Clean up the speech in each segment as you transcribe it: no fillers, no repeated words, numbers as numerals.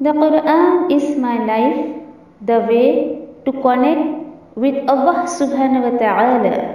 The Quran is my life, the way to connect with Allah subhanahu wa ta'ala.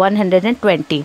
120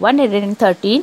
113।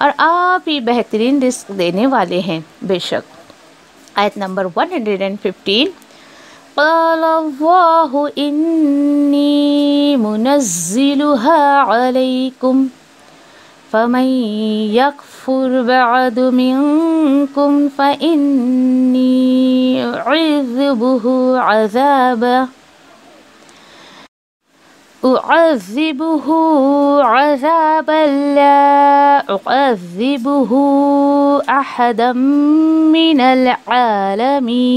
اور آپ ہی بہترین رزق دینے والے ہیں بے شک۔ آیت نمبر 115، قال اللہ انی منزلها علیکم فمن یکفر بعد منکم فانی أعذبه عذابا لا أعذبه أحدا من العالمین۔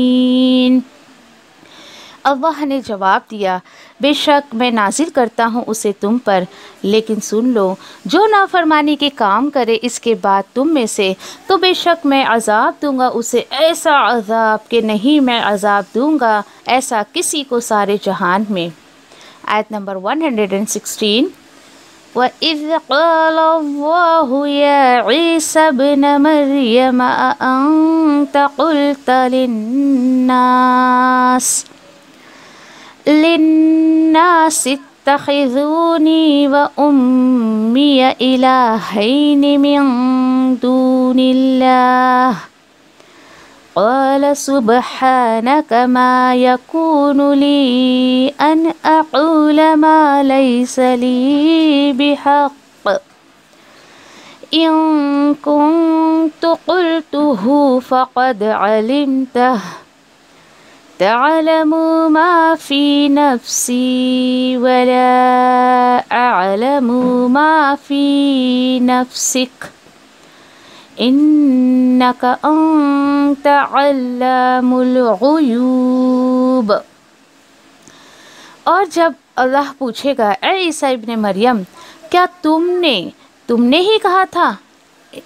اللہ نے جواب دیا، بے شک میں نازل کرتا ہوں اسے تم پر، لیکن سن لو جو نافرمانی کے کام کرے اس کے بعد تم میں سے، تو بے شک میں عذاب دوں گا اسے ایسا عذاب کہ نہیں میں عذاب دوں گا ایسا کسی کو سارے جہان میں۔ آیت نمبر 116، وَإِذْ قَالَ اللَّهُ يَا عِيسَى ابْنَ مَرْيَمَ أَأَنْتَ قُلْتَ لِلنَّاسِ اتَّخِذُونِي وَأُمِّيَ إِلَٰهَيْنِ مِن دُونِ اللَّهِ قال سبحانك ما يكون لي أن أقول ما ليس لي بحق إن كنت قلته فقد علمته تعلم ما في نفسي ولا أعلم ما في نفسك انک انت علام الغیوب۔ اور جب اللہ پوچھے گا، اے عیسیٰ ابن مریم، کیا تم نے ہی کہا تھا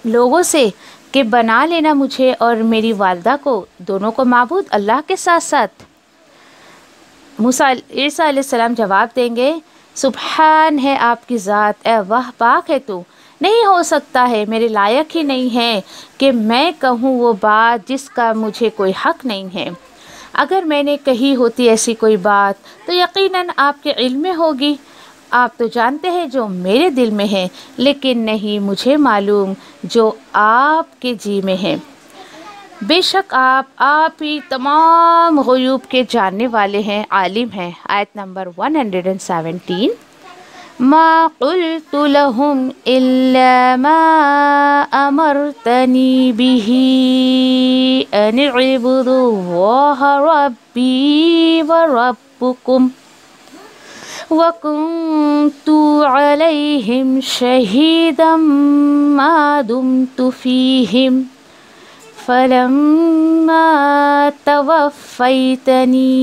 لوگوں سے کہ بنا لینا مجھے اور میری والدہ کو، دونوں کو معبود اللہ کے ساتھ ساتھ؟ عیسیٰ علیہ السلام جواب دیں گے، سبحان ہے آپ کی ذات، اے واہ پاک ہے تو، نہیں ہو سکتا ہے، میرے لائق ہی نہیں ہے کہ میں کہوں وہ بات جس کا مجھے کوئی حق نہیں ہے۔ اگر میں نے کہی ہوتی ایسی کوئی بات تو یقیناً آپ کے علم میں ہوگی، آپ تو جانتے ہیں جو میرے دل میں ہے، لیکن نہیں مجھے معلوم جو آپ کے جی میں ہے۔ بے شک آپ ہی تمام غیوب کے جاننے والے ہیں، عالم ہیں۔ آیت نمبر 117، ما قلت لهم إلا ما أمرتني به أن اعبدوا الله ربي وربكم وكنت عليهم شهيدا ما دمت فيهم فلما توفيتني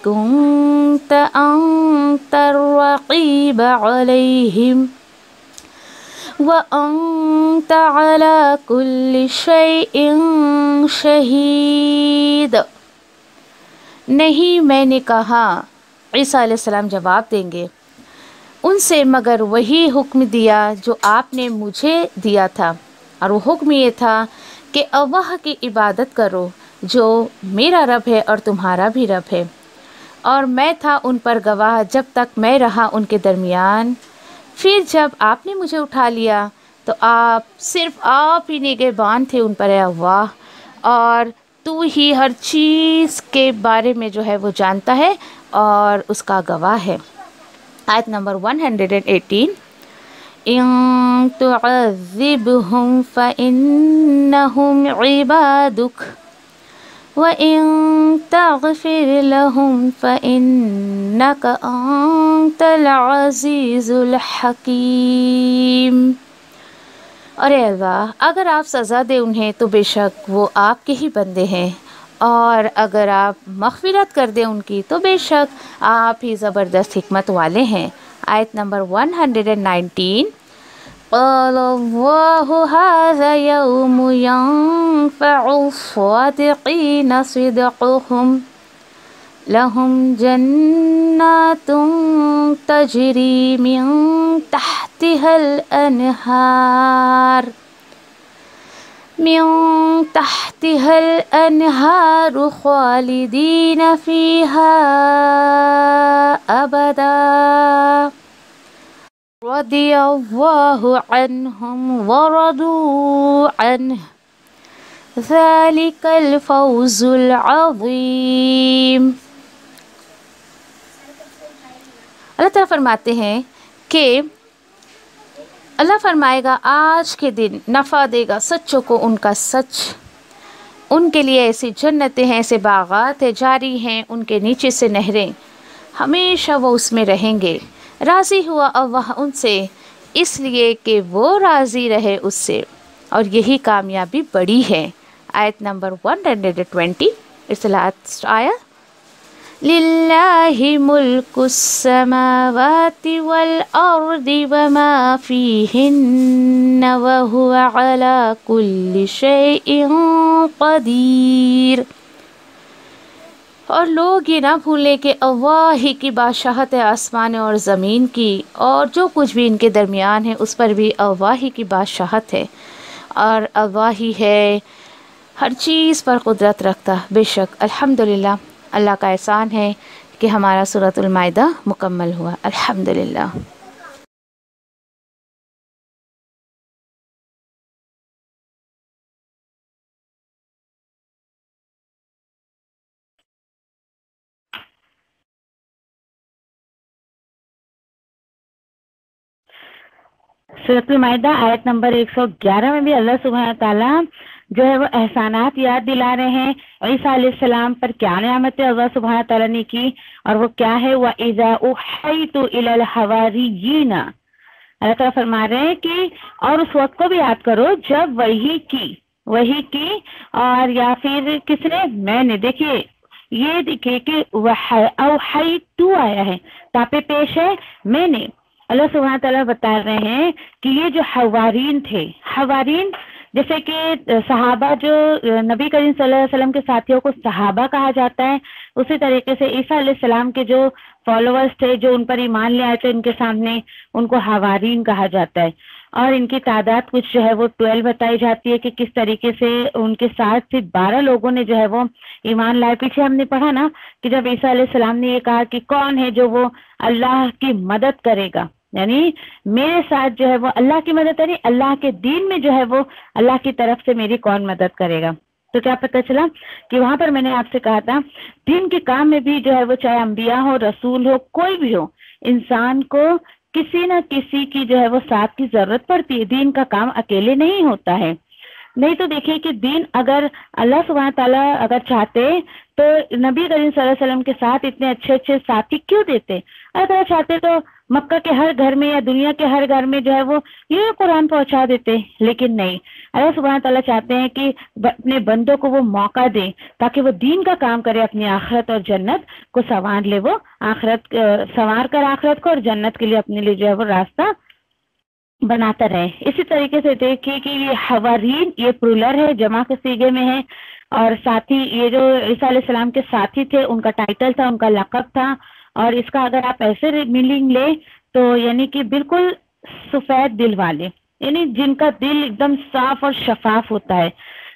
كنت أنت الرقيب عليهم وأنت على كل شيء شهيد۔ نہیں میں نے کہا، عیسیٰ علیہ السلام جواب دیں گے، ان سے مگر وہی حکم دیا جو آپ نے مجھے دیا تھا، اور وہ حکم یہ تھا کہ اللہ کی عبادت کرو جو میرا رب ہے اور تمہارا بھی رب ہے، اور میں تھا ان پر گواہ جب تک میں رہا ان کے درمیان۔ پھر جب آپ نے مجھے اٹھا لیا تو صرف آپ ہی نگہبان تھے ان پر، اے اللہ، اور تو ہی ہر چیز کے بارے میں جو ہے وہ جانتا ہے اور اس کا گواہ ہے۔ آیت نمبر 118، إن تعذبهم فإنهم عبادك وإن تغفر لهم فإنك أنت العزيز الحكيم۔ اور اے اللہ، اگر آپ سزا دے انہیں تو بے شک وہ آپ کے ہی بندے ہیں، اور اگر آپ مغفرت کر دیں ان کی تو بے شک آپ ہی زبردست حکمت والے ہیں۔ آیت نمبر 119، قال اللہ هذا يوم ينفع الصادقين صدقهم لهم جنات تجري من تحتها الأنهار خالدين فيها أبدا رضی اللہ عنہم ورضوا عنہ ذالک الفوز العظیم۔ اللہ تعالیٰ فرماتے ہیں کہ اللہ فرمائے گا آج کے دن نفع دے گا سچوں کو ان کا سچ، ان کے لیے ایسی جنتیں ہیں، ایسے باغات ہیں جاری ہیں، ان کے نیچے سے نہریں، ہمیشہ وہ اس میں رہیں گے۔ راضی ہوا اللہ ان سے اس لیے کہ وہ راضی رہے اس سے، اور یہی کامیابی بڑی ہے۔ آیت نمبر 120، اس لاسٹ آیت۔ للہ ملک السماوات والارض وما فیہن وہو علی کل شیء قدیر۔ اور لوگ یہ نہ بھولیں کہ اللہ ہی کی بادشاہت ہے آسمان اور زمین کی، اور جو کچھ بھی ان کے درمیان ہے اس پر بھی اللہ ہی کی بادشاہت ہے، اور اللہ ہی ہے ہر چیز پر قدرت رکھتا۔ بے شک الحمدللہ اللہ کا احسان ہے کہ ہمارا سورۃ المائدہ مکمل ہوا، الحمدللہ۔ سورۃ المائدہ آیت نمبر 111 میں بھی اللہ سبحانہ تعالیٰ جو ہے وہ احسانات یاد دلا رہے ہیں، عیسیٰ علیہ السلام پر کیا نعمتیں اللہ سبحانہ تعالیٰ نے کی، اور وہ کیا ہے، وَإِذَا أُوحِيتُ إِلَى الْحَوَارِيِّينَ۔ اللہ تعالیٰ فرما رہے ہیں کہ اور اس وقت کو بھی یاد کرو جب وحی کی اور یا پھر کس نے، میں نے، دیکھیے یہ دیکھیے کہ اوحیت آیا ہے، تاپے پیش ہے میں نے۔ اللہ سبحانہ تعالیٰ بتا رہے ہیں کہ یہ جو حوارین تھے، حوارین جیسے کہ صحابہ جو نبی کریم صلی اللہ علیہ وسلم کے ساتھیوں کو صحابہ کہا جاتا ہے، اسی طریقے سے عیسیٰ علیہ السلام کے جو فالوورز تھے، جو ان پر ایمان لے آئے تھے ان کے سامنے، ان کو حوارین کہا جاتا ہے۔ اور ان کی تعداد کچھ جو ہے وہ 12 بتائی جاتی ہے کہ کس طریقے سے ان کے ساتھ صرف 12 لوگوں نے جو ہے وہ ایمان لائے۔ پیچھے ہم نے پڑھا نا کہ جب عیسیٰ علیہ السلام نے یہ کہا کہ کون ہے جو وہ اللہ کی مدد کرے گا، یعنی میرے ساتھ جو ہے وہ اللہ کی مدد، یعنی اللہ کے دین میں جو ہے وہ اللہ کی طرف سے میری کون مدد کرے گا۔ تو کیا پتہ چلا کہ وہاں پر میں نے آپ سے کہا تھا دین کے کام میں بھی جو ہے وہ چاہے انبیاء ہو، رسول ہو، کوئی بھی ہو، انسان کو کسی نہ کسی کی جو ہے وہ ساتھ کی ضرورت پڑتی ہے۔ دین کا کام اکیلے نہیں ہوتا ہے۔ نہیں تو دیکھیے کہ دین اگر اللہ سبحانہ تعالیٰ اگر چاہتے تو نبی کریم صلی اللہ علیہ وسلم کے ساتھ اتنے اچھے اچھے ساتھی کیوں دیتے؟ اگر تعالیٰ چاہتے تو مکہ کے ہر گھر میں یا دنیا کے ہر گھر میں جو ہے وہ یہ قرآن پہنچا دیتے، لیکن نہیں، اللہ سبحانہ تعالیٰ چاہتے ہیں کہ اپنے بندوں کو وہ موقع دیں تاکہ وہ دین کا کام کرے، اپنی آخرت اور جنت کو سنوار لے، وہ آخرت سنوار کر آخرت کو اور جنت کے لیے اپنے لیے جو ہے وہ راستہ بناتا رہے۔ اسی طریقے سے دیکھیے کہ یہ حوارین یہ پرولر ہے، جمع کے صیغے میں ہے، اور ساتھی یہ جو عیسیٰ علیہ السلام کے ساتھی تھے ان کا ٹائٹل تھا، ان کا لقب تھا، اور اس کا اگر آپ ایسے میننگ لیں تو یعنی کہ بالکل سفید دل والے، یعنی جن کا دل ایک دم صاف اور شفاف ہوتا ہے،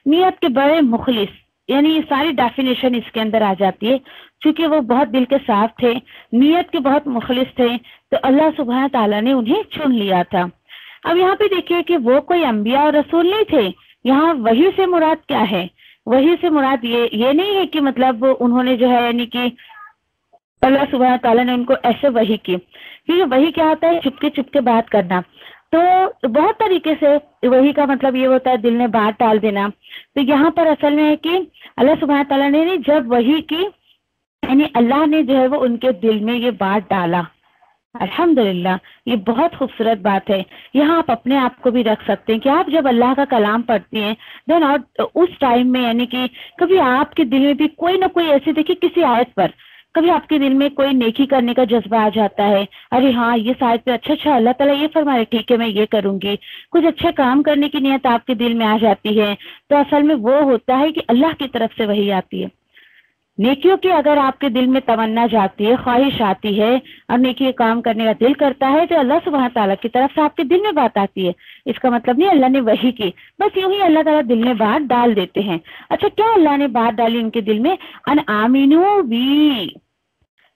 نیت کے بڑے مخلص، یعنی یہ ساری ڈیفینیشن اس کے اندر آ جاتی ہے۔ چونکہ وہ بہت دل کے صاف تھے، نیت کے بہت مخلص تھے، تو اللہ سبحانہ تعالیٰ نے انہیں چن لیا تھا۔ اب یہاں پہ دیکھیے کہ وہ کوئی انبیاء اور رسول نہیں تھے، یہاں وحی سے مراد کیا ہے؟ وحی سے مراد یہ نہیں ہے کہ مطلب انہوں نے جو ہے یعنی کہ اللہ سبحانہ تعالیٰ نے ان کو ایسے وحی کی، کیونکہ وحی کیا ہوتا ہے؟ چپ کے بات کرنا۔ تو بہت طریقے سے وحی کا مطلب یہ ہوتا ہے دل میں بات ڈال دینا۔ تو یہاں پر اصل میں ہے کہ اللہ سبحانہ تعالیٰ نے جب وحی کی، یعنی اللہ نے جو ہے وہ ان کے دل میں یہ بات ڈالا۔ الحمدللہ، یہ بہت خوبصورت بات ہے۔ یہاں آپ اپنے آپ کو بھی رکھ سکتے ہیں کہ آپ جب اللہ کا کلام پڑھتی ہیں دین اور اس ٹائم میں یعنی کہ کبھی آپ کے دل میں بھی کوئی نہ کوئی ایسی دیکھیے کسی آیت پر کبھی آپ کے دل میں کوئی نیکی کرنے کا جذبہ آ جاتا ہے، ارے ہاں یہ آیت پہ اچھا اللہ تعالیٰ یہ فرما رہے، ٹھیک ہے میں یہ کروں گی، کچھ اچھے کام کرنے کی نیت آپ کے دل میں آ جاتی ہے، تو اصل میں وہ ہوتا ہے کہ اللہ کی طرف سے وہی آتی ہے۔ نیکیوں کی اگر آپ کے دل میں تمنا جاتی ہے، خواہش آتی ہے اور نیکی کام کرنے کا دل کرتا ہے، تو اللہ سبحانہ تعالیٰ کی طرف سے آپ کے دل میں بات آتی ہے۔ اس کا مطلب نہیں اللہ نے وحی کی، بس یوں ہی اللہ تعالیٰ دل میں بات ڈال دیتے ہیں۔ اچھا کیا اللہ نے بات ڈالی ان کے دل میں؟ ان آمینو بی،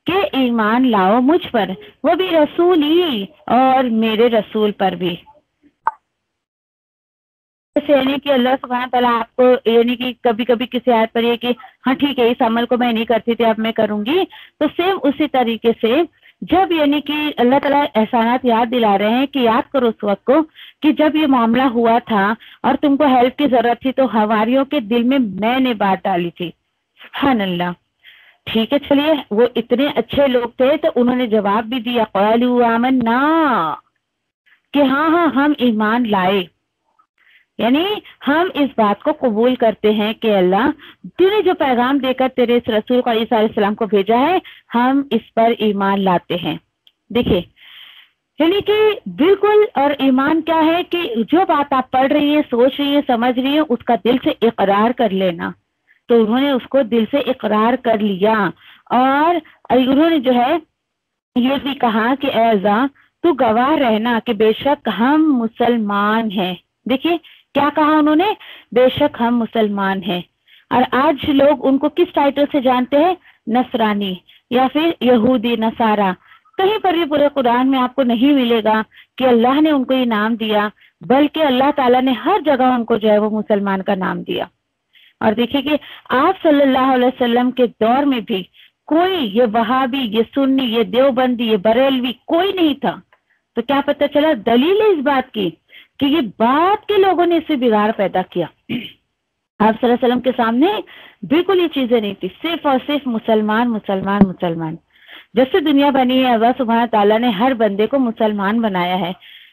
کہ ایمان لاؤ مجھ پر، وہ بھی رسولی، اور میرے رسول پر بھی۔ یعنی کہ اللہ سبحانہ تعالیٰ آپ کو یعنی کہ کبھی کبھی کسی آیت پر یہ کہ ہاں ٹھیک ہے اس عمل کو میں نہیں کرتی تھی اب میں کروں گی، تو سیم اسی طریقے سے جب یعنی کہ اللہ تعالیٰ احسانات یاد دلا رہے ہیں کہ یاد کرو اس وقت کو کہ جب یہ معاملہ ہوا تھا اور تم کو ہیلپ کی ضرورت تھی تو حواریوں کے دل میں نے بات ڈالی تھی۔ سبحان اللہ۔ ٹھیک ہے چلیے، وہ اتنے اچھے لوگ تھے تو انہوں نے جواب بھی دیا، قالوا آمنا، کہ ہاں ہم ایمان لائے، یعنی ہم اس بات کو قبول کرتے ہیں کہ اللہ تو نے جو پیغام دے کر تیرے اس رسول کو عیسیٰ علیہ السلام کو بھیجا ہے ہم اس پر ایمان لاتے ہیں۔ دیکھیے یعنی کہ بالکل، اور ایمان کیا ہے کہ جو بات آپ پڑھ رہی ہیں، سوچ رہی ہیں، سمجھ رہی ہیں، اس کا دل سے اقرار کر لینا۔ تو انہوں نے اس کو دل سے اقرار کر لیا، اور انہوں نے جو ہے یہ بھی کہا کہ اے اللہ تو گواہ رہنا کہ بے شک ہم مسلمان ہیں۔ دیکھیے کیا کہا انہوں نے، بے شک ہم مسلمان ہیں۔ اور آج لوگ ان کو کس ٹائٹل سے جانتے ہیں؟ نصرانی یا پھر یہودی نصارہ۔ کہیں پر بھی پورے قرآن میں آپ کو نہیں ملے گا کہ اللہ نے ان کو یہ نام دیا، بلکہ اللہ تعالیٰ نے ہر جگہ ان کو جو ہے وہ مسلمان کا نام دیا۔ اور دیکھیے کہ آپ صلی اللہ علیہ وسلم کے دور میں بھی کوئی یہ وہابی، یہ سنی، یہ دیوبندی، یہ بریلوی کوئی نہیں تھا۔ تو کیا پتہ چلا؟ دلیل ہے اس بات کی کہ یہ بات کے لوگوں نے اس سے بگاڑ پیدا کیا۔ آپ صلی اللہ علیہ وسلم کے سامنے بالکل یہ چیزیں نہیں تھی، صرف اور صرف مسلمان مسلمان مسلمان۔ جب سے دنیا بنی ہے اللہ سبحانہ تعالیٰ نے ہر بندے کو مسلمان بنایا ہے،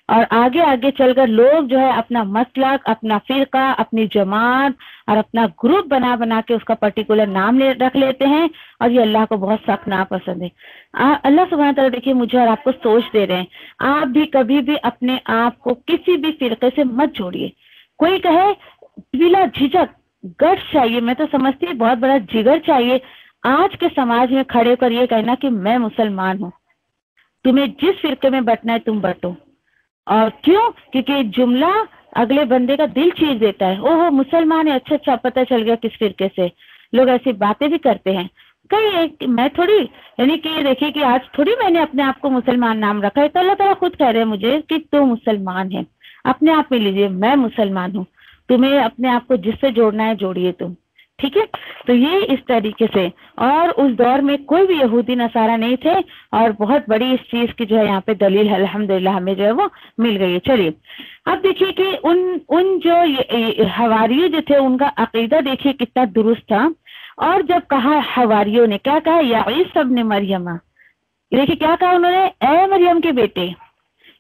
اور آگے آگے چل کر لوگ جو ہے اپنا مسلک، اپنا فرقہ، اپنی جماعت اور اپنا گروپ بنا بنا کے اس کا پرٹیکولر نام رکھ لیتے ہیں، اور یہ اللہ کو بہت سخت ناپسند ہے۔ اللہ سبحانہ تعالیٰ دیکھیے مجھے اور آپ کو سوچ دے رہے ہیں، آپ بھی کبھی بھی اپنے آپ کو کسی بھی فرقے سے مت جوڑیے۔ کوئی کہے بلا جھجک گٹس چاہیے، میں تو سمجھتی ہوں بہت بڑا جگر چاہیے آج کے سماج میں کھڑے کر یہ کہنا کہ میں مسلمان ہوں۔ تمہیں جس فرقے میں بٹنا ہے تم بٹو، اور کیوں؟ کیونکہ جملہ اگلے بندے کا دل چیر دیتا ہے، اوہ مسلمان ہے، اچھا اچھا پتہ چل گیا کس فرقے سے۔ لوگ ایسی باتیں بھی کرتے ہیں۔ کئی میں تھوڑی یعنی کہ دیکھیے کہ آج تھوڑی میں نے اپنے آپ کو مسلمان نام رکھا ہے، تو اللہ تعالیٰ خود کہہ رہے ہیں مجھے کہ تو مسلمان ہے۔ اپنے آپ میں لیجیے میں مسلمان ہوں، تمہیں اپنے آپ کو جس سے جوڑنا ہے جوڑیے تم، ٹھیک ہے؟ تو یہ اس طریقے سے، اور اس دور میں کوئی بھی یہودی نصارہ نہیں تھے، اور بہت بڑی اس چیز کی جو ہے یہاں پہ دلیل الحمدللہ ہمیں جو ہے وہ مل گئی ہے۔ چلیے اب دیکھیے کہ ان جو حواریوں جو تھے ان کا عقیدہ دیکھیے کتنا درست تھا۔ اور جب کہا حواریوں نے کیا کہا، یا عیسی ابن مریم، دیکھیے کیا کہا انہوں نے، اے مریم کے بیٹے۔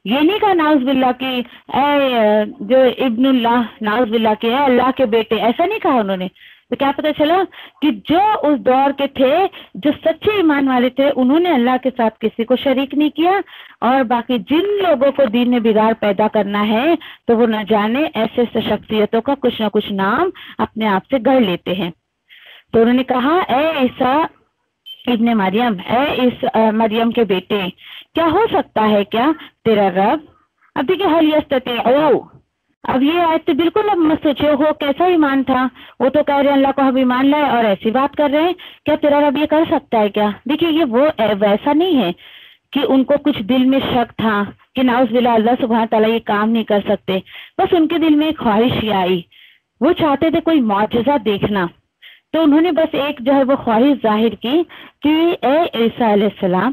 یہ نہیں کہا ناؤز باللہ کہ اے جو ابن اللہ، ناؤز باللہ کہ اے اللہ کے بیٹے، ایسا نہیں کہا انہوں نے۔ تو کیا پتہ چلا کہ جو اس دور کے تھے، جو سچے ایمان والے تھے، انہوں نے اللہ کے ساتھ کسی کو شریک نہیں کیا، اور باقی جن لوگوں کو دین میں بگاڑ پیدا کرنا ہے تو وہ نہ جانے ایسے ایسے شخصیتوں کا کچھ نہ کچھ نام اپنے آپ سے گڑھ لیتے ہیں۔ تو انہوں نے کہا اے عیسیٰ ابن مریم، اے اس مریم کے بیٹے، کیا ہو سکتا ہے کیا تیرا رب؟ اب دیکھیں حل یستطیعو، اب یہ آیت تو بالکل اب مت سوچے ہو کیسا ایمان تھا، وہ تو کہہ رہے ہیں اللہ کو ہم ایمان لائے اور ایسی بات کر رہے ہیں، کیا تیرا رب یہ کر سکتا ہے کیا؟ دیکھیے یہ وہ ویسا نہیں ہے کہ ان کو کچھ دل میں شک تھا کہ نعوذ باللہ اللہ سبحانہ تعالیٰ یہ کام نہیں کر سکتے، بس ان کے دل میں ایک خواہش ہی آئی، وہ چاہتے تھے کوئی معجزہ دیکھنا، تو انہوں نے بس ایک جو ہے وہ خواہش ظاہر کی کہ اے عیسیٰ علیہ السلام،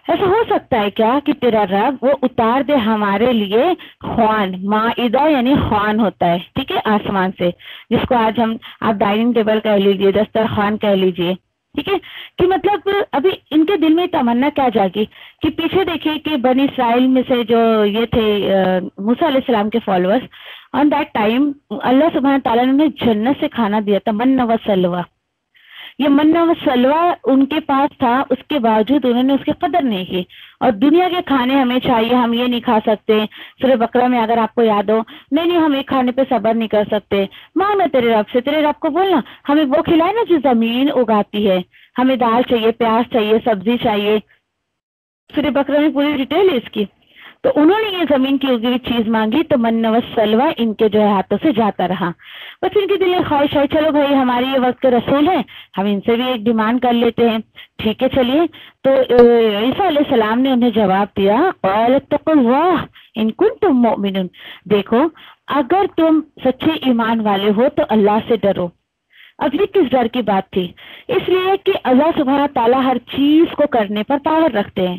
ایسا ہو سکتا ہے کیا کہ تیرا رب وہ اتار دے ہمارے لیے خوان، مائدہ یعنی خوان ہوتا ہے، ٹھیک ہے، آسمان سے، جس کو آج ہم آپ ڈائننگ ٹیبل کہہ لیجئے، دسترخوان کہہ لیجئے، ٹھیک ہے، کہ مطلب ابھی ان کے دل میں تمنا کیا جاگی کہ پیچھے دیکھیے کہ بنی اسرائیل میں سے جو یہ تھے موسیٰ علیہ السلام کے فالوورز، آن دیٹ ٹائم اللہ سبحانہ تعالیٰ نے انہیں جنت سے کھانا دیا تھا، من و سلوہ، یہ من و سلوہ ان کے پاس تھا، اس کے باوجود انہوں نے اس کی قدر نہیں کی، اور دنیا کے کھانے ہمیں چاہیے، ہم یہ نہیں کھا سکتے، سورہ بقرہ میں اگر آپ کو یاد ہو، نہیں ہم ایک کھانے پہ صبر نہیں کر سکتے، مانگنا تیرے رب سے، تیرے رب کو بولنا ہمیں وہ کھلائے نا جو زمین اگاتی ہے، ہمیں دال چاہیے، پیاز چاہیے، سبزی چاہیے، سورہ بقرہ میں پوری ڈیٹیل ہے اس کی۔ تو انہوں نے یہ زمین کی اگی ہوئی چیز مانگی تو من و سلوا ان کے جو ہے ہاتھوں سے جاتا رہا. بس ان کے دل میں خواہش ہے چلو بھائی ہمارے یہ وقت کے رسول ہیں, ہم ان سے بھی ایک ڈیمانڈ کر لیتے ہیں, ٹھیک ہے چلیے. تو عیسیٰ علیہ السلام نے انہیں جواب دیا قال اتقوا اللہ ان کنتم مؤمنون, دیکھو اگر تم سچے ایمان والے ہو تو اللہ سے ڈرو. اب یہ کس ڈر کی بات تھی؟ اس لیے کہ اللہ سبحانہ تعالیٰ ہر چیز کو کرنے پر پاور رکھتے ہیں.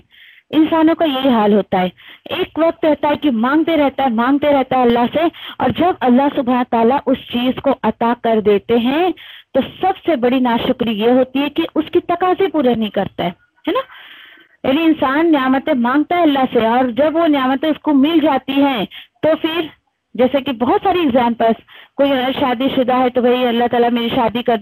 انسانوں کا یہی حال ہوتا ہے, ایک وقت رہتا ہے کہ مانگتے رہتا ہے اللہ سے, اور جب اللہ سبحانہ تعالیٰ اس چیز کو عطا کر دیتے ہیں تو سب سے بڑی ناشکری یہ ہوتی ہے کہ اس کی تقاضے پورے نہیں کرتا ہے نا. یعنی انسان نعمتیں مانگتا ہے اللہ سے, اور جب وہ نعمتیں اس کو مل جاتی ہیں تو پھر جیسے کہ بہت ساری اگزامپلس, کوئی شادی شدہ ہے تو بھائی اللہ تعالیٰ میری شادی کر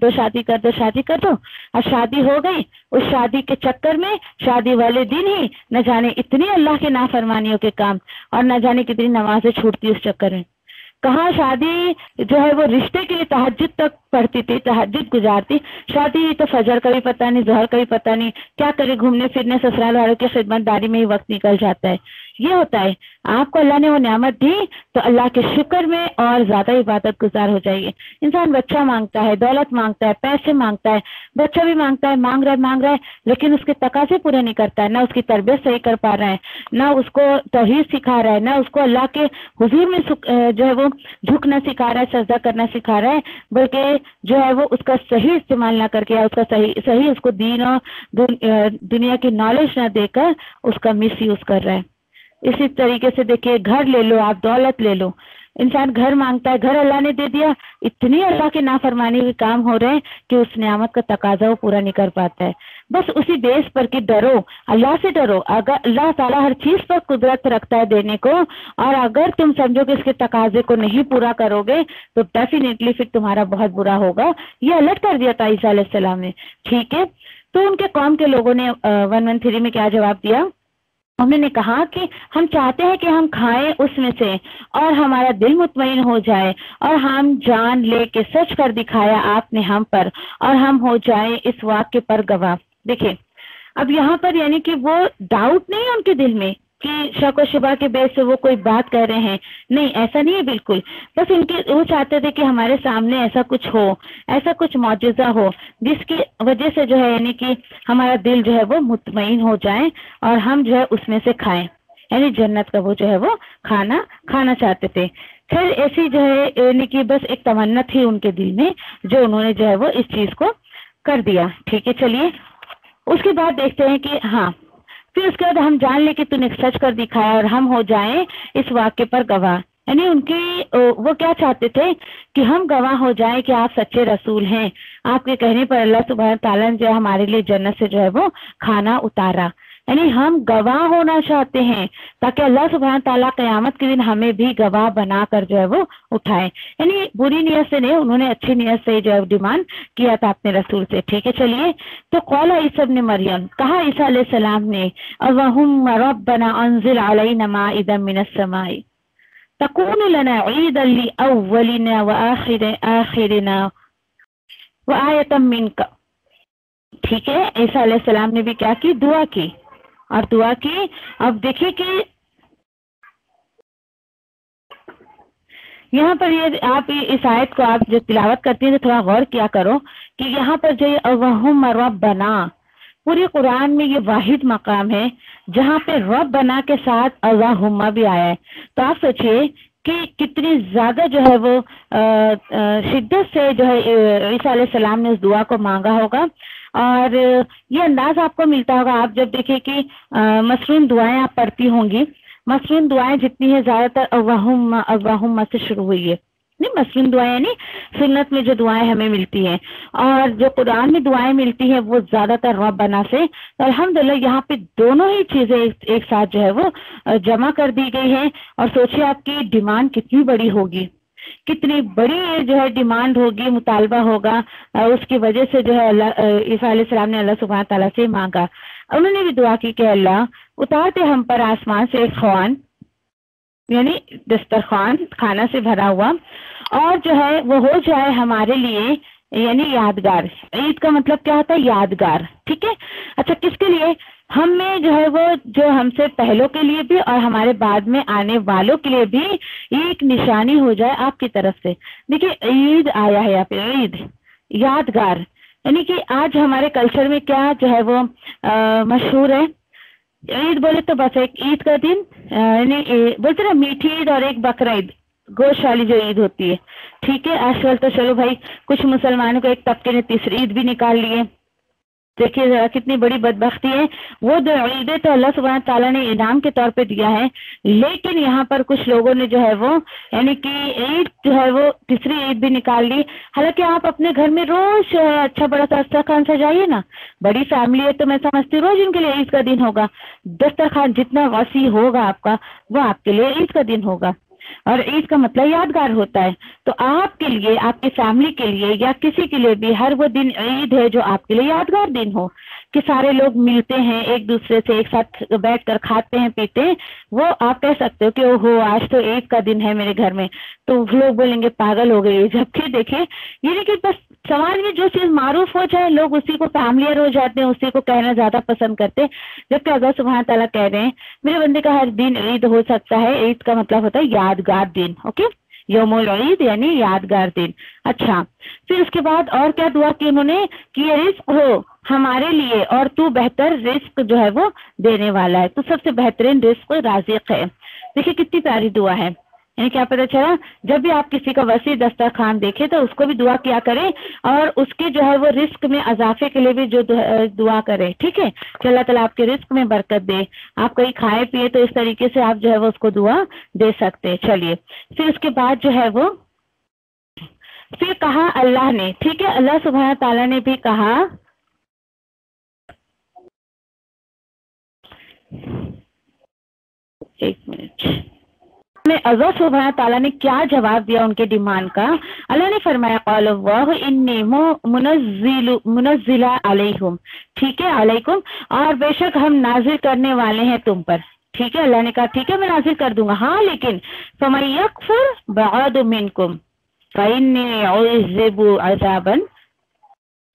دو, اور شادی ہو گئی, اس شادی کے چکر میں شادی والے دن ہی نہ جانے اتنی اللہ کے نافرمانیوں کے کام اور نہ جانے کتنی نمازیں چھوٹتی اس چکر میں. کہاں شادی جو ہے وہ رشتے کے لیے تہجد تک پڑھتی تھی, تہجد گزارتی, شادی تو فجر کا بھی پتہ نہیں, ظہر کا بھی پتہ نہیں, کیا کرے گھومنے پھرنے سسرال والوں کی خدمت داری میں ہی وقت نکل جاتا ہے. یہ ہوتا ہے, آپ کو اللہ نے وہ نعمت دی تو اللہ کے شکر میں اور زیادہ عبادت گزار ہو جائیے. انسان بچہ مانگتا ہے, دولت مانگتا ہے, پیسے مانگتا ہے, بچہ بھی مانگتا ہے, مانگ رہا ہے لیکن اس کے تقاضے پورے نہیں کرتا ہے, نہ اس کی تربیت صحیح کر پا رہا ہے, نہ اس کو توحید سکھا رہا ہے, نہ اس کو اللہ کے حضور میں جو ہے وہ جھکنا سکھا رہا ہے, سجدہ کرنا سکھا رہا ہے, بلکہ جو ہے وہ اس کا صحیح استعمال نہ کر کے, اس کا صحیح اس کو دین اور دنیا کی نالج نہ دے کر اس کا مس یوز کر رہا ہے. اسی طریقے سے دیکھیے, گھر لے لو آپ, دولت لے لو, انسان گھر مانگتا ہے, گھر اللہ نے دے دیا, اتنی اللہ کے نافرمانی کے کام ہو رہے ہیں کہ اس نعمت کا تقاضا وہ پورا نہیں کر پاتا ہے. بس اسی بیس پر کہ ڈرو, اللہ سے ڈرو. اگر اللہ تعالیٰ ہر چیز پر قدرت رکھتا ہے دینے کو, اور اگر تم سمجھو کہ اس کے تقاضے کو نہیں پورا کرو گے تو ڈیفینیٹلی پھر تمہارا بہت برا ہوگا. یہ الرٹ کر دیا تھا عیسیٰ علیہ السلام نے, ٹھیک ہے. تو ان کے قوم کے لوگوں نے 113 میں کیا جواب دیا؟ انہوں نے کہا کہ ہم چاہتے ہیں کہ ہم کھائیں اس میں سے اور ہمارا دل مطمئن ہو جائے, اور ہم جان لے کے سچ کر دکھایا آپ نے ہم پر, اور ہم ہو جائیں اس واقعے پر گواہ. دیکھیں اب یہاں پر یعنی کہ وہ ڈاؤٹ نہیں ہے ان کے دل میں کہ شک و شبہ کے بیس سے وہ کوئی بات کہہ رہے ہیں, نہیں ایسا نہیں ہے بالکل. بس ان کے وہ چاہتے تھے کہ ہمارے سامنے ایسا کچھ ہو, ایسا کچھ معجزہ ہو جس کی وجہ سے جو ہے یعنی کہ ہمارا دل جو ہے وہ مطمئن ہو جائے اور ہم جو ہے اس میں سے کھائیں, یعنی جنت کا وہ جو ہے وہ کھانا چاہتے تھے. پھر ایسی جو ہے یعنی کہ بس ایک تمنا تھی ان کے دل میں, جو انہوں نے جو ہے وہ اس چیز کو کر دیا. ٹھیک ہے چلیے, اس کے بعد دیکھتے ہیں کہ ہاں پھر اس کے بعد ہم جان لے کہ تو نے سچ کر دکھایا اور ہم ہو جائیں اس واقعے پر گواہ. یعنی ان کی وہ کیا چاہتے تھے کہ ہم گواہ ہو جائیں کہ آپ سچے رسول ہیں, آپ کے کہنے پر اللہ سبحانہ تعالیٰ نے جو ہمارے لیے جنت سے جو ہے وہ کھانا اتارا. یعنی ہم گواہ ہونا چاہتے ہیں تاکہ اللہ سبحانہ تعالیٰ قیامت کے دن ہمیں بھی گواہ بنا کر جو ہے وہ اٹھائے. یعنی بری نیت سے نہیں, انہوں نے اچھی نیت سے جو ہے ڈیمانڈ کیا تھا اپنے رسول سے. ٹھیک ہے چلیے, تو قال عیسی ابن مریم, کہا عیسیٰ علیہ السلام نے, اللہم ربنا انزل علینا مائدۃ من السماء تکون لنا عیدا لاولنا وآخرنا وآیۃ منک. ٹھیک ہے, عیسیٰ علیہ السلام نے بھی کیا کی, دعا کی, اور دعا کی. اب دیکھیے کہ یہاں پر یہ آپ اس آیت کو آپ جو تلاوت کرتی ہیں تو تھوڑا غور کیا کرو کہ یہاں پر جو اللہم ربنا, پوری قرآن میں یہ واحد مقام ہے جہاں پہ ربنا کے ساتھ اللہم بھی آیا ہے. تو آپ سوچئے کہ کتنی زیادہ جو ہے وہ شدت سے جو ہے عیسیٰ علیہ السلام نے اس دعا کو مانگا ہوگا. اور یہ انداز آپ کو ملتا ہوگا, آپ جب دیکھیں کہ مسنون دعائیں آپ پڑھتی ہوں گی, مسنون دعائیں جتنی ہیں زیادہ تر اللہم سے شروع ہوئی ہے. نہیں, مسنون دعائیں یعنی سنت میں جو دعائیں ہمیں ملتی ہیں, اور جو قرآن میں دعائیں ملتی ہیں وہ زیادہ تر ربنا سے. الحمدللہ یہاں پہ دونوں ہی چیزیں ایک ساتھ جو ہے وہ جمع کر دی گئی ہیں. اور سوچیے آپ کی ڈیمانڈ کتنی بڑی ہوگی, کتنی بڑی جو ہے ڈیمانڈ ہوگی, مطالبہ ہوگا. اس کی وجہ سے جو ہے اللہ عیسیٰ علیہ السلام نے اللہ سبحانہ تعالیٰ سے مانگا. انہوں نے بھی دعا کی کہ اللہ اتارتے ہم پر آسمان سے ایک خوان, یعنی دسترخوان کھانا سے بھرا ہوا, اور جو ہے وہ ہو جائے ہمارے لیے یعنی یادگار. عید کا مطلب کیا ہوتا ہے, یادگار. ٹھیک ہے, اچھا کس کے لیے, ہم میں جو ہے وہ جو ہم سے پہلوں کے لیے بھی اور ہمارے بعد میں آنے والوں کے لیے بھی ایک نشانی ہو جائے آپ کی طرف سے. دیکھیے عید آیا ہے، آپ عید یادگار، یعنی کہ آج ہمارے کلچر میں کیا جو ہے وہ مشہور ہے. عید بولے تو بس ایک عید کا دن، یعنی بولتے نا میٹھی عید اور ایک بقرہ عید، گوشت والی جو عید ہوتی ہے. ٹھیک ہے، آج کل تو چلو بھائی کچھ مسلمانوں کو ایک طبقے نے تیسری عید بھی نکال لی ہے. دیکھیے ذرا کتنی بڑی بدبختی ہے. وہ دو عیدیں تو اللہ سبحانہ تعالیٰ نے انعام کے طور پہ دیا ہے، لیکن یہاں پر کچھ لوگوں نے جو ہے وہ یعنی کہ عید جو ہے وہ تیسری عید بھی نکال لی. حالانکہ آپ اپنے گھر میں روز جو ہے اچھا بڑا دسترخوان سجائیے نا. بڑی فیملی ہے تو میں سمجھتی ہوں روز ان کے لیے عید کا دن ہوگا. دسترخوان جتنا وسیع ہوگا آپ کا وہ آپ کے لیے عید کا دن ہوگا، اور عید کا مطلب یادگار ہوتا ہے. تو آپ کے لیے، آپ کی فیملی کے لیے یا کسی کے لیے بھی ہر وہ دن عید ہے جو آپ کے لیے یادگار دن ہو، کہ سارے لوگ ملتے ہیں ایک دوسرے سے، ایک ساتھ بیٹھ کر کھاتے ہیں پیتے ہیں. وہ آپ کہہ سکتے ہو کہ اوہو آج تو عید کا دن ہے میرے گھر میں، تو لوگ بولیں گے پاگل ہو گئی. جبکہ دیکھیں یہ نہیں کہ بس سماج میں جو چیز معروف ہو جائے لوگ اسی کو فیملیئر ہو جاتے ہیں، اسی کو کہنا زیادہ پسند کرتے ہیں. جبکہ اللہ سبحانہ تعالیٰ کہہ رہے ہیں میرے بندے کا ہر دن عید ہو سکتا ہے. عید کا مطلب ہوتا ہے یادگار دن. اوکے، یوم العید یعنی یادگار دن. اچھا، پھر اس کے بعد اور کیا دعا کی انہوں نے کہ یہ رزق ہو ہمارے لیے اور تو بہتر رزق جو ہے وہ دینے والا ہے، تو سب سے بہترین رزق رازق ہے. دیکھیے کتنی پیاری دعا ہے. یعنی کیا پتہ چلا، جب بھی آپ کسی کا وسیع دسترخوان دیکھیں تو اس کو بھی دعا کیا کریں، اور اس کے جو ہے وہ رزق میں اضافے کے لیے بھی جو دعا کرے. ٹھیک ہے، کہ اللہ تعالیٰ آپ کے رزق میں برکت دے. آپ کہیں کھائے پیے تو اس طریقے سے آپ جو ہے وہ اس کو دعا دے سکتے. چلیے پھر اس کے بعد جو ہے وہ پھر کہا اللہ نے، ٹھیک ہے، اللہ سبحانہ تعالیٰ نے بھی کہا ایک منٹ میں اللہ سبحانہ تعالیٰ نے کیا جواب دیا ان کے ڈیمانڈ کا. اللہ نے فرمایا قال اللہ انی منزل علیکم، ٹھیک ہے، علیکم، اور بے شک ہم نازل کرنے والے ہیں تم پر. ٹھیک ہے، اللہ نے کہا ٹھیک ہے میں نازل کر دوں گا، ہاں لیکن فمن یکفر بعد منکم فإنی أعذب عذابا،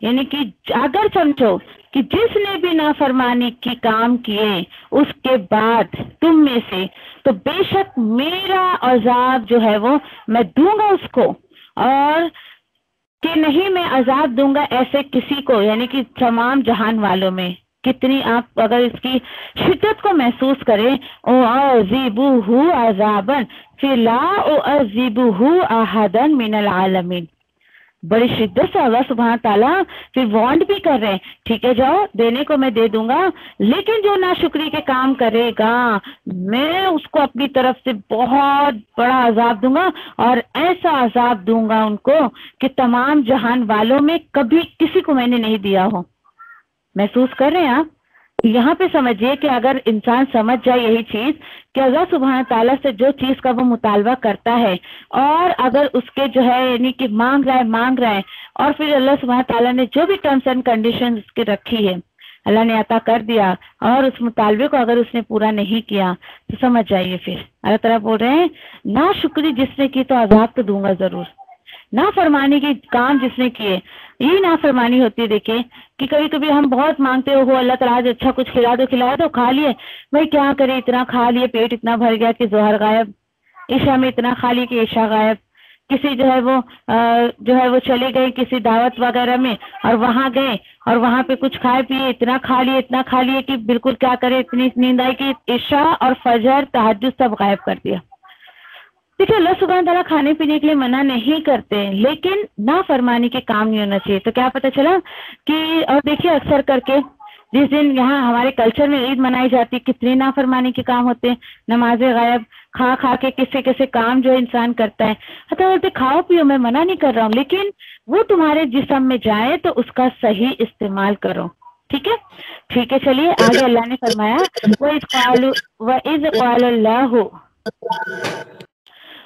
یعنی کہ اگر سمجھو کہ جس نے بھی نافرمانی کی کام کیے اس کے بعد تم میں سے، تو بے شک میرا عذاب جو ہے وہ میں دوں گا اس کو، اور کہ نہیں میں عذاب دوں گا ایسے کسی کو، یعنی کہ تمام جہان والوں میں. کتنی آپ اگر اس کی شدت کو محسوس کریں، اعذبہ عذابا فی لا اعذبہ احدا من العالمین، بڑی شدت سے اللہ سبحانہ تعالیٰ پھر وارنڈ بھی کر رہے ہیں. ٹھیک ہے جاؤ، دینے کو میں دے دوں گا، لیکن جو ناشکری کے کام کرے گا میں اس کو اپنی طرف سے بہت بڑا عذاب دوں گا، اور ایسا عذاب دوں گا ان کو کہ تمام جہان والوں میں کبھی کسی کو میں نے نہیں دیا ہو. محسوس کر رہے ہیں آپ؟ یہاں پہ سمجھیے کہ اگر انسان سمجھ جائے یہی چیز کہ اللہ سبحانہ تعالیٰ سے جو چیز کا وہ مطالبہ کرتا ہے، اور اگر اس کے جو ہے یعنی کہ مانگ رہا ہے اور پھر اللہ سبحانہ تعالیٰ نے جو بھی ٹرمز اینڈ کنڈیشن اس کی رکھی ہے اللہ نے عطا کر دیا، اور اس مطالبے کو اگر اس نے پورا نہیں کیا تو سمجھ جائیے پھر اللہ تعالیٰ بول رہے ہیں نا شکری جس نے کی تو عذاب تو دوں گا ضرور. نافرمانی کے کام جس نے کیے، یہی نافرمانی ہوتی ہے. دیکھیں کہ کبھی کبھی ہم بہت مانگتے ہو اللہ تعالیٰ آج اچھا کچھ کھلا دو کھا لیے، بھائی کیا کرے اتنا کھا لیے پیٹ اتنا بھر گیا کہ ظہر غائب، عشاء میں اتنا کھا لیے کہ عشاء غائب. کسی جو ہے وہ چلے گئے کسی دعوت وغیرہ میں اور وہاں گئے اور وہاں پہ کچھ کھائے پیے، اتنا کھا لیے کہ بالکل کیا کرے، اتنی نیند آئی کہ عشاء اور فجر تہجد سب غائب کر دیا. دیکھیے اللہ سبحانہ تعالیٰ کھانے پینے کے لیے منع نہیں کرتے، لیکن نافرمانی کے کام نہیں ہونا چاہیے. تو کیا پتہ چلا کہ اور دیکھیے اکثر کر کے جس دن یہاں ہمارے کلچر میں عید منائی جاتی کتنی نافرمانی کے کام ہوتے ہیں، نماز غائب، کھا کے کسے کام جو انسان کرتا ہے. بولتے کھاؤ پیو، میں منع نہیں کر رہا ہوں، لیکن وہ تمہارے جسم میں جائے تو اس کا صحیح استعمال کرو. ٹھیک ہے چلیے آگے اللہ نے فرمایا وَإِذْ قَالَ اللَّهُ،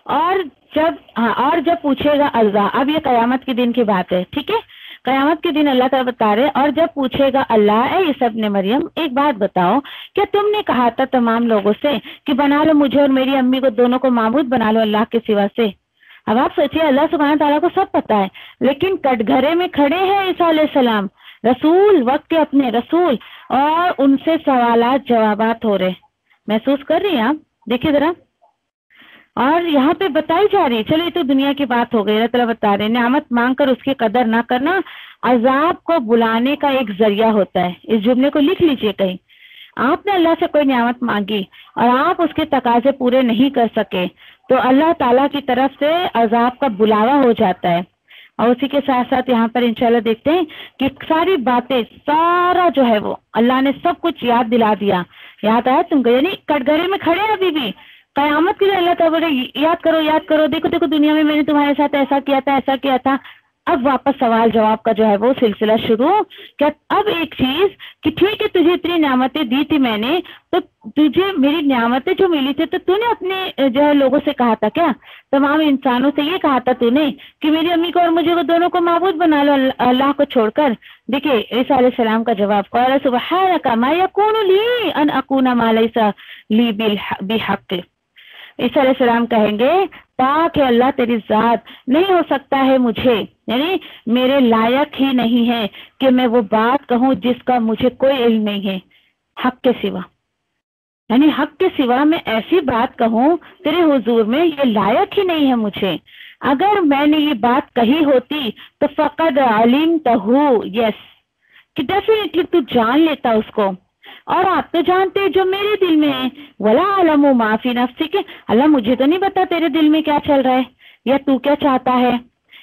اور جب پوچھے گا اللہ، اب یہ قیامت کے دن کی بات ہے. ٹھیک ہے، قیامت کے دن اللہ تعالیٰ بتا رہے، اور جب پوچھے گا اللہ اے عیسی ابن مریم ایک بات بتاؤ، کیا تم نے کہا تھا تمام لوگوں سے کہ بنا لو مجھے اور میری امی کو دونوں کو معبود بنا لو اللہ کے سوا سے؟ اب آپ سوچیے اللہ سبحانہ تعالیٰ کو سب پتا ہے، لیکن کٹ گھرے میں کھڑے ہیں عیسیٰ علیہ السلام، رسول وقت کے اپنے رسول، اور ان سے سوالات جوابات ہو رہے. محسوس کر رہی ہیں آپ؟ دیکھیے ذرا. اور یہاں پہ بتائی جا رہی ہے، چلو یہ تو دنیا کی بات ہو گئی. اللہ تعالیٰ بتا رہے نعمت مانگ کر اس کی قدر نہ کرنا عذاب کو بلانے کا ایک ذریعہ ہوتا ہے. اس جملے کو لکھ لیجئے کہیں. آپ نے اللہ سے کوئی نعمت مانگی اور آپ اس کے تقاضے پورے نہیں کر سکے تو اللہ تعالیٰ کی طرف سے عذاب کا بلاوا ہو جاتا ہے. اور اسی کے ساتھ ساتھ یہاں پر انشاءاللہ دیکھتے ہیں کہ ساری باتیں، سارا جو ہے وہ اللہ نے سب کچھ یاد دلا دیا. یاد آیا تم کو؟ یعنی کٹگرے میں کھڑے ابھی بھی قیامت کے لیے اللہ تعالیٰ یاد کرو یاد کرو، دیکھو دیکھو دنیا میں نے تمہارے ساتھ ایسا کیا تھا ایسا کیا تھا. اب واپس سوال جواب کا جو ہے وہ سلسلہ شروع. کیا اب ایک چیز کہ ٹھیک ہے تجھے اتنی نعمتیں دی تھی میں نے، تو تجھے میری نعمتیں جو ملی تھی تو تو نے اپنے جو ہے لوگوں سے کہا تھا کیا؟ تمام انسانوں سے یہ کہا تھا تو نے کہ میری امی کو اور مجھے کو دونوں کو معبود بنا لو اللہ کو چھوڑ کر؟ دیکھیے عیسیٰ علیہ السلام کا جواب، قال سبحانک ما یکون لی ان اکون ما لیس لی بحق. عیسیٰ علیہ السلام کہیں گے پاک ہے اللہ تیری ذات، نہیں ہو سکتا ہے مجھے، یعنی میرے لائق ہی نہیں ہے کہ میں وہ بات کہوں جس کا مجھے کوئی علم نہیں ہے حق کے سوا. یعنی حق کے سوا میں ایسی بات کہوں تیرے حضور میں، یہ لائق ہی نہیں ہے مجھے. اگر میں نے یہ بات کہی ہوتی تو فقد علمتہ، یس کہ ڈیفینیٹلی تو جان لیتا اس کو. اور آپ تو جانتے جو میرے دل میں ہے. ولا علم ما فی نفسک، اللہ مجھے تو نہیں پتا تیرے دل میں کیا چل رہا ہے یا تو کیا چاہتا ہے.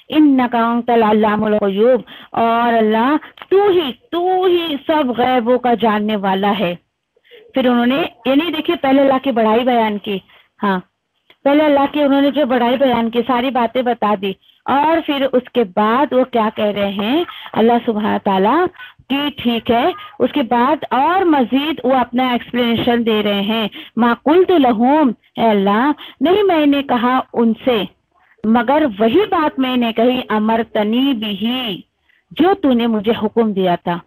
انک انت العلام الغیوب، اور اللہ تو ہی سب غیبوں کا جاننے والا ہے. پھر انہوں نے یعنی دیکھیے پہلے اللہ کی بڑائی بیان کی، ہاں پہلے اللہ کی انہوں نے جو بڑائی بیان کی، ساری باتیں بتا دی، اور پھر اس کے بعد وہ کیا کہہ رہے ہیں اللہ سبحانہ تعالیٰ کہ ٹھیک ہے، اس کے بعد اور مزید وہ اپنا ایکسپلینیشن دے رہے ہیں. ما قلت لہم، اے اللہ نہیں میں نے کہا ان سے مگر وہی بات میں نے کہی امرتنی بھی، جو تو نے مجھے حکم دیا تھا.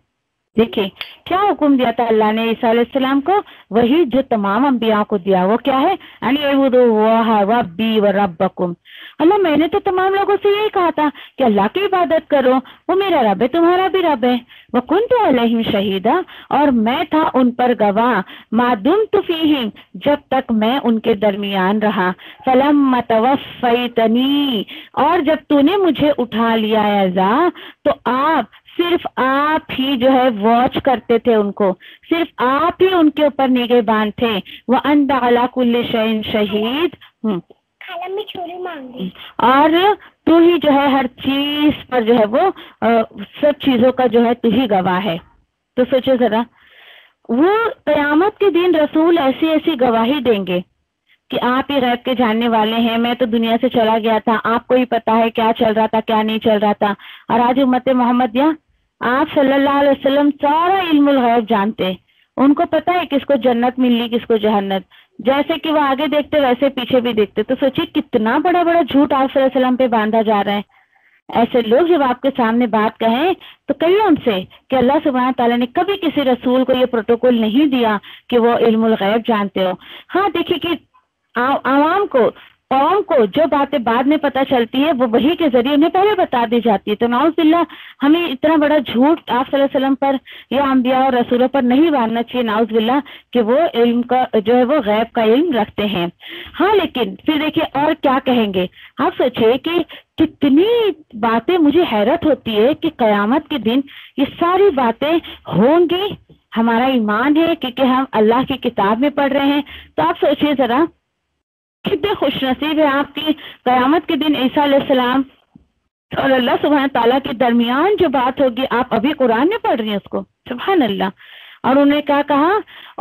دیکھیں کیا حکم دیا تھا اللہ نے عیسیٰ علیہ السلام کو؟ وہی جو تمام انبیاء کو دیا. وہ کیا ہے؟ ان اعبدوا ربی و ربکم. اللہ میں نے تو تمام لوگوں سے یہی کہا تھا کہ اللہ کی عبادت کرو، وہ میرا رب ہے تمہارا بھی رب ہے. وکنت علیہم شہیدا، اور میں تھا ان پر گواہ، ما دمت فیہم جب تک میں ان کے درمیان رہا. فلما توفیتنی، اور جب تو نے مجھے اٹھا لیا ایزا، تو صرف آپ ہی جو ہے واچ کرتے تھے ان کو، صرف آپ ہی ان کے اوپر نگہبان تھے. وانت علی کل شیء شہید، اور تو ہی جو ہے ہر چیز پر جو ہے وہ سب چیزوں کا جو ہے تو ہی گواہ ہے. تو سوچو ذرا، وہ قیامت کے دن رسول ایسی ایسی گواہی دیں گے کہ آپ ہی غیب کے جاننے والے ہیں، میں تو دنیا سے چلا گیا تھا، آپ کو ہی پتا ہے کیا چل رہا تھا کیا نہیں چل رہا تھا. اور آج امت محمدیہ آپ صلی اللہ علیہ وسلم سارا علم الغیب جانتے، ان کو پتا ہے کس کو جنت ملنی کس کو جہنت. جیسے کہ وہ آگے دیکھتے ویسے پیچھے بھی دیکھتے. تو سوچیے کتنا بڑا بڑا جھوٹ آپ صلی اللہ علیہ وسلم پہ باندھا جا رہا ہے. ایسے لوگ جب آپ کے سامنے بات کہیں تو کہیے ان سے کہ اللہ سبحانہ تعالیٰ نے کبھی کسی رسول کو یہ پروٹوکول نہیں دیا کہ وہ علم الغیب جانتے ہو. ہاں دیکھیے کہ عوام کو قوم کو جو باتیں بعد میں پتہ چلتی ہے وہ وحی کے ذریعے انہیں پہلے بتا دی جاتی ہے. تو نعوذ باللہ ہمیں اتنا بڑا جھوٹ آپ صلی اللہ علیہ وسلم پر یا انبیاء اور رسولوں پر نہیں باندھنا چاہیے نعوذ باللہ کہ وہ علم کا جو ہے وہ غیب کا علم رکھتے ہیں. ہاں لیکن پھر دیکھیے اور کیا کہیں گے. آپ سوچیں کہ کتنی باتیں مجھے حیرت ہوتی ہے کہ قیامت کے دن یہ ساری باتیں ہوں گی. ہمارا ایمان ہے کہ ہم اللہ کی کتاب میں پڑھ رہے ہیں. تو آپ سوچئے ذرا کتنے خوش نصیب ہے آپ کی قیامت کے دن عیسیٰ علیہ السلام اور اللہ سبحانہ تعالیٰ کے درمیان جو بات ہوگی آپ ابھی قرآن میں پڑھ رہی ہیں اس کو. سبحان اللہ. اور انہیں کیا کہا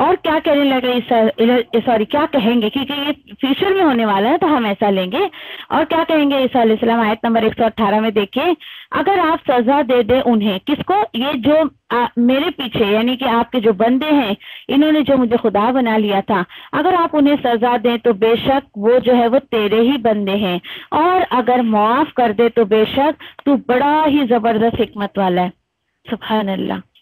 اور کیا کہنے لگے سوری کیا کہیں گے کیونکہ یہ فیوچر میں ہونے والا ہے تو ہم ایسا لیں گے. اور کیا کہیں گے عیسیٰ علیہ السلام آیت نمبر 118 میں دیکھیں اگر آپ سزا دے دیں انہیں کس کو یہ جو میرے پیچھے یعنی کہ آپ کے جو بندے ہیں انہوں نے جو مجھے خدا بنا لیا تھا اگر آپ انہیں سزا دیں تو بے شک وہ جو ہے وہ تیرے ہی بندے ہیں اور اگر معاف کر دے تو بے شک تو بڑا ہی زبردست حکمت والا ہے. سبحان اللہ.